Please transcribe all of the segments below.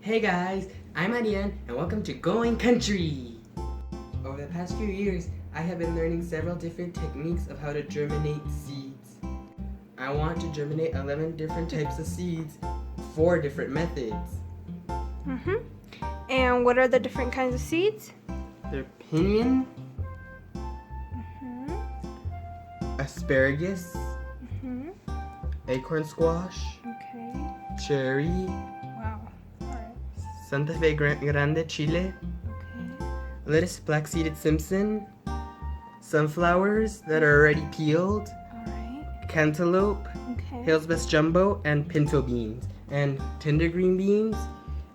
Hey guys, I'm Ariane and welcome to Going Country! Over the past few years, I have been learning several different techniques of how to germinate seeds. I want to germinate 11 different types of seeds, 4 different methods. And what are the different kinds of seeds? They're pinyon, asparagus, acorn squash, Okay. cherry, Wow. Alright. Santa Fe Grande chile, Okay. lettuce black-seeded Simpson, sunflowers that are already peeled, Alright. cantaloupe, Okay. Hill's Best Jumbo, and pinto beans, and tender green beans,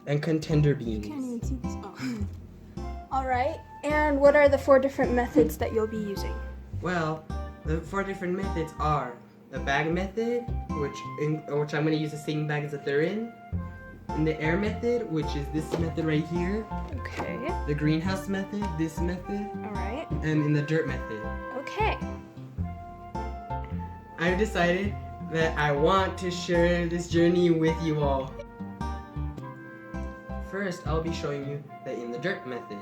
and contender beans. Can't even see this. Oh. Alright. And what are the 4 different methods that you'll be using? Well, the 4 different methods are the bag method, which I'm going to use the same bag that they're in, and the air method, which is this method right here, Okay. the greenhouse method, this method, Alright. and in the dirt method. Okay. I've decided that I want to share this journey with you all. First, I'll be showing you that in the dirt method,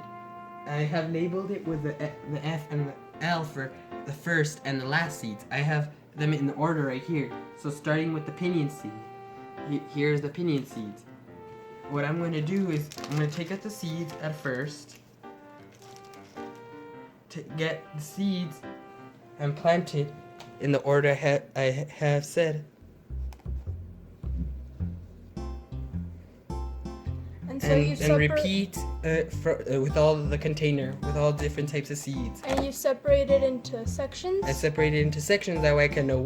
I have labeled it with the F and the L for the first and the last seeds. I have them in the order right here. So starting with the pinyon seed, here's the pinyon seeds. What I'm going to do is I'm going to take out the seeds at first, to get the seeds and plant it in the order I have said. And so you And repeat with all the container, with all different types of seeds. And you separate it into sections? I separate it into sections, that way I can know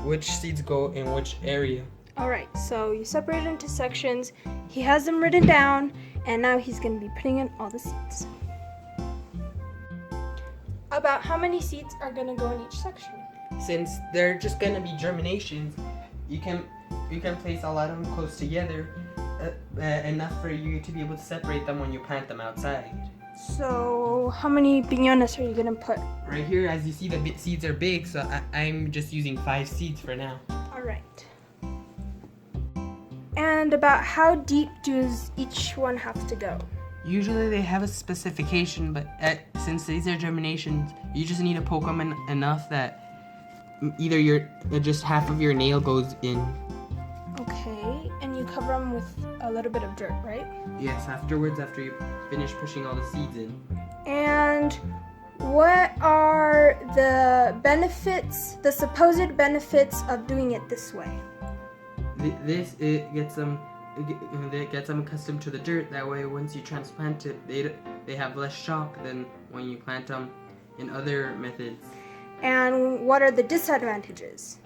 which seeds go in which area. Alright, so you separate it into sections. He has them written down, and now he's going to be putting in all the seeds. About how many seeds are going to go in each section? Since they're just gonna be germinations, you can place a lot of them close together, enough for you to be able to separate them when you plant them outside. So how many piñones are you going to put? Right here, as you see, the seeds are big, so I'm just using 5 seeds for now. Alright. And about how deep does each one have to go? Usually they have a specification, but since these are germinations, you just need to poke them enough that either just half of your nail goes in. Okay, and you cover them with a little bit of dirt, right? Yes, afterwards, after you finish pushing all the seeds in. And what are the benefits, the supposed benefits of doing it this way? It gets them accustomed to the dirt. That way, once you transplant it, they have less shock than when you plant them in other methods. And what are the disadvantages,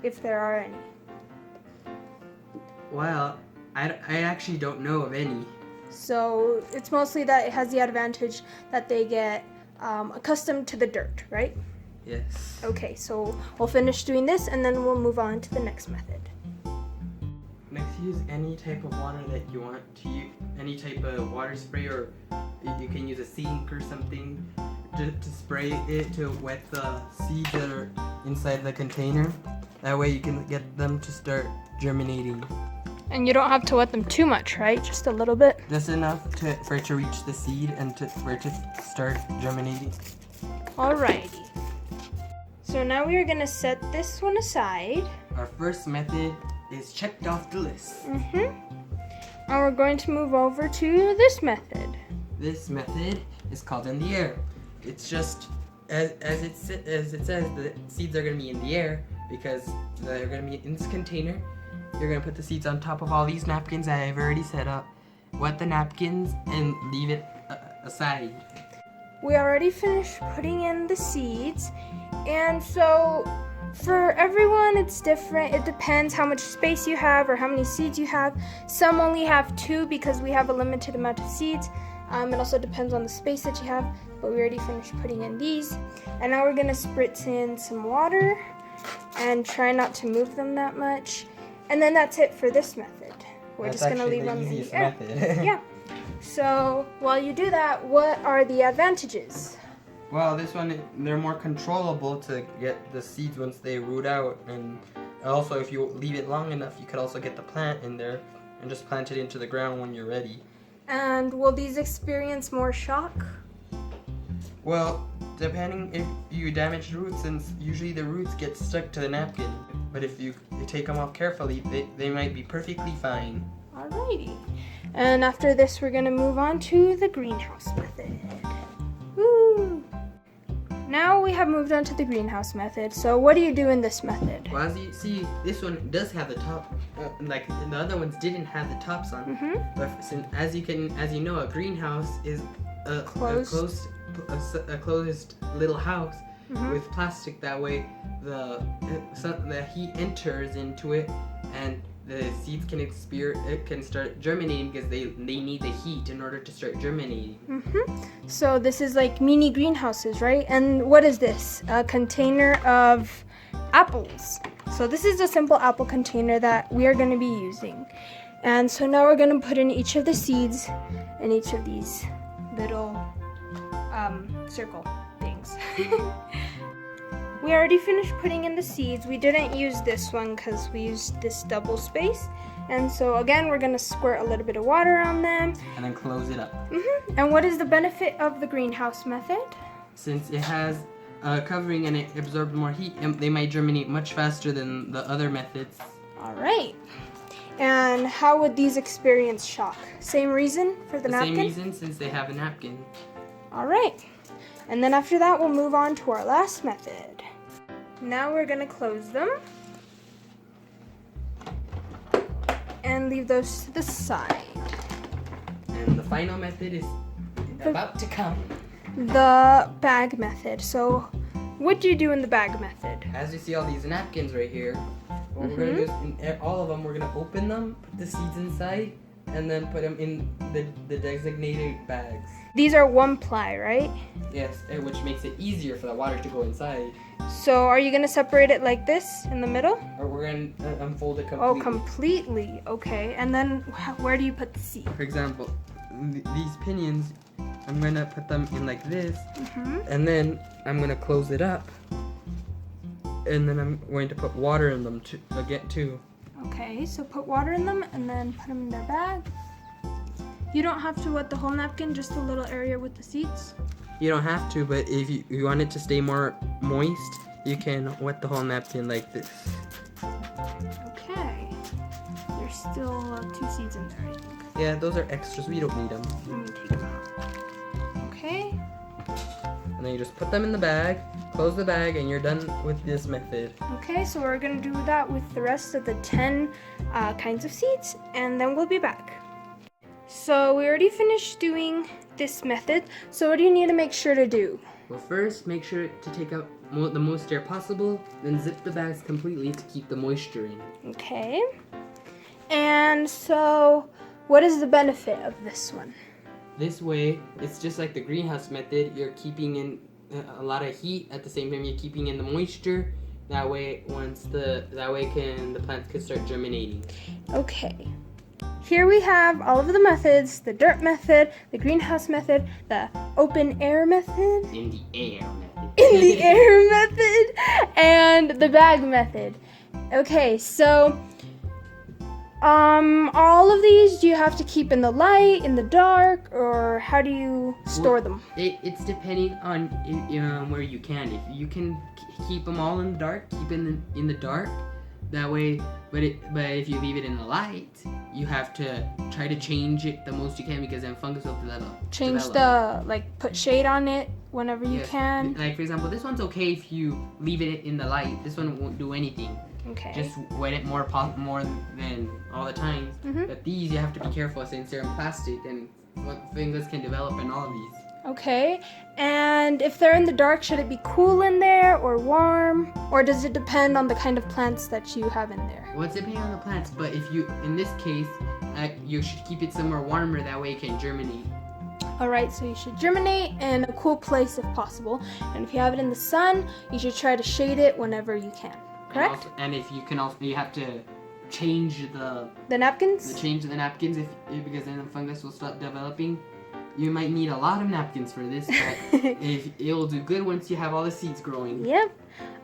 if there are any? Well, I actually don't know of any. So it's mostly that it has the advantage that they get accustomed to the dirt, right? Yes. Okay, so we'll finish doing this and then we'll move on to the next method. Next, use any type of water that you want to use, any type of water spray, or you can use a sink or something to spray it to wet the seeds that are inside the container. That way you can get them to start germinating. And you don't have to wet them too much, right? Just a little bit? Just enough for it to reach the seed and for it to start germinating. Alrighty. So now we are going to set this one aside. Our first method is checked off the list. And we're going to move over to this method. This method is called in the air. It's just as it says, the seeds are going to be in the air because they're going to be in this container. You're going to put the seeds on top of all these napkins that I've already set up. Wet the napkins and leave it aside. We already finished putting in the seeds, and so for everyone it's different. It depends how much space you have or how many seeds you have. Some only have 2 because we have a limited amount of seeds. It also depends on the space that you have, but we already finished putting in these. And now we're going to spritz in some water and try not to move them that much. And then that's it for this method. We're just going to leave them in the air. Method. Yeah. So while you do that, what are the advantages? Well, this one, they're more controllable to get the seeds once they root out, and also if you leave it long enough, you could also get the plant in there and just plant it into the ground when you're ready. And will these experience more shock? Well, depending if you damage roots, since usually the roots get stuck to the napkin. But if you take them off carefully, they might be perfectly fine. Alrighty. And after this, we're gonna move on to the greenhouse method. Woo! Now we have moved on to the greenhouse method. So what do you do in this method? Well, as you see, this one does have the top, like the other ones didn't have the tops on. But as you know, a greenhouse is a closed little house with plastic. That way, the heat enters into it, and the seeds can start germinating because they need the heat in order to start germinating. So this is like mini greenhouses, right? And what is this? A container of apples. So this is a simple apple container that we are going to be using. And so now we're going to put in each of the seeds in each of these little circle things. We already finished putting in the seeds. We didn't use this one because we used this double space. And so again, we're gonna squirt a little bit of water on them. And then close it up. And what is the benefit of the greenhouse method? Since it has covering and it absorbs more heat, they might germinate much faster than the other methods. All right. And how would these experience shock? Same reason for the napkin? Same reason, since they have a napkin. All right. And then after that, we'll move on to our last method. Now we're gonna close them and leave those to the side. And the final method is about to come. The bag method. So what do you do in the bag method? As you see all these napkins right here, what we're gonna do is in all of them, we're gonna open them, put the seeds inside, and then put them in the designated bags. These are 1-ply, right? Yes, which makes it easier for the water to go inside. So are you gonna separate it like this in the middle? Or we're gonna unfold it completely. Oh, completely. Okay. And then where do you put the seed? For example, these pinions, I'm gonna put them in like this, and then I'm gonna close it up, and then I'm going to put water in them too. Okay, so put water in them and then put them in their bag. You don't have to wet the whole napkin, just a little area with the seeds? You don't have to, but if you want it to stay more moist, you can wet the whole napkin like this. Okay. There's still 2 seeds in there, I think. Yeah, those are extras. We don't need them. Let me take them out. Okay. And then you just put them in the bag, close the bag, and you're done with this method. Okay, so we're going to do that with the rest of the 10 kinds of seeds, and then we'll be back. So we already finished doing this method, so what do you need to make sure to do? Well, first, make sure to take out the most air possible, then zip the bags completely to keep the moisture in. Okay. And so, what is the benefit of this one? This way, it's just like the greenhouse method. You're keeping in a lot of heat at the same time you're keeping in the moisture. That way, the plants can start germinating. Okay. Here we have all of the methods: the dirt method, the greenhouse method, the open air method, In the air method. in the air method, and the bag method. Okay, so all of these, do you have to keep in the light, in the dark, or how do you store them? It's depending on where you can. If you can keep them all in the dark, keep in the dark. That way, but if you leave it in the light, you have to try to change it the most you can, because then fungus will develop. Put shade on it whenever you can. Like, for example, this one's okay if you leave it in the light. This one won't do anything. Okay. Just wet it more than all the times. But these, you have to be careful since they're in plastic, and fungus can develop in all of these. Okay, and if they're in the dark, should it be cool in there or warm? Or does it depend on the kind of plants that you have in there? Well, it's depending on the plants, but if you, in this case, you should keep it somewhere warmer, that way it can germinate. Alright, so you should germinate in a cool place if possible. And if you have it in the sun, you should try to shade it whenever you can. Correct? And if you can also, you have to change the napkins? change the napkins because then the fungus will start developing. You might need a lot of napkins for this, but it'll do good once you have all the seeds growing. Yep.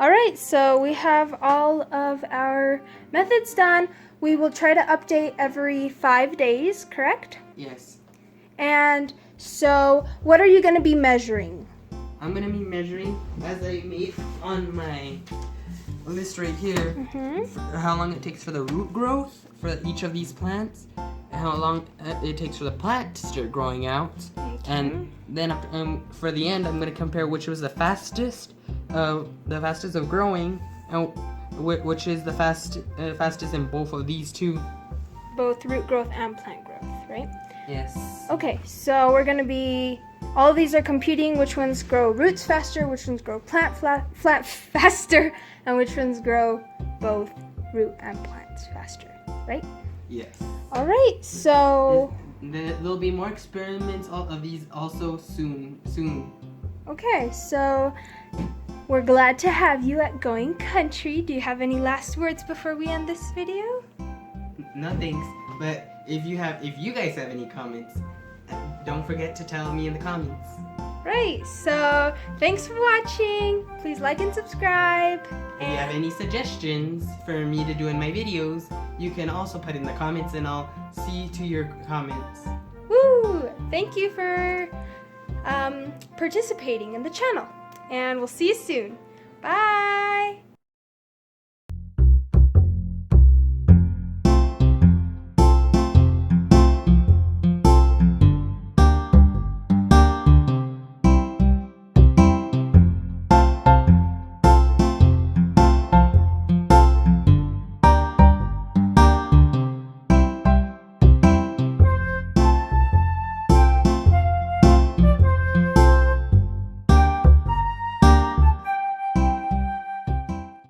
All right, so we have all of our methods done. We will try to update every 5 days, correct? Yes. And so what are you going to be measuring? I'm going to be measuring, as I made on my list right here, how long it takes for the root growth for each of these plants, and how long it takes for the plant to start growing out. Okay. And then for the end, I'm going to compare which was the fastest of growing, and which is the fastest in both of these two. Both root growth and plant growth, right? Yes. Okay, so we're going to be, all of these are computing which ones grow roots faster, which ones grow plant flat faster, and which ones grow both root and plants faster, right? Yes. All right, so... There'll be more experiments of these also soon. Okay, so we're glad to have you at Going Country. Do you have any last words before we end this video? No thanks, but if you guys have any comments, don't forget to tell me in the comments. Right, so thanks for watching. Please like and subscribe. If you have any suggestions for me to do in my videos, you can also put in the comments and I'll see to your comments. Woo! Thank you for participating in the channel. And we'll see you soon. Bye!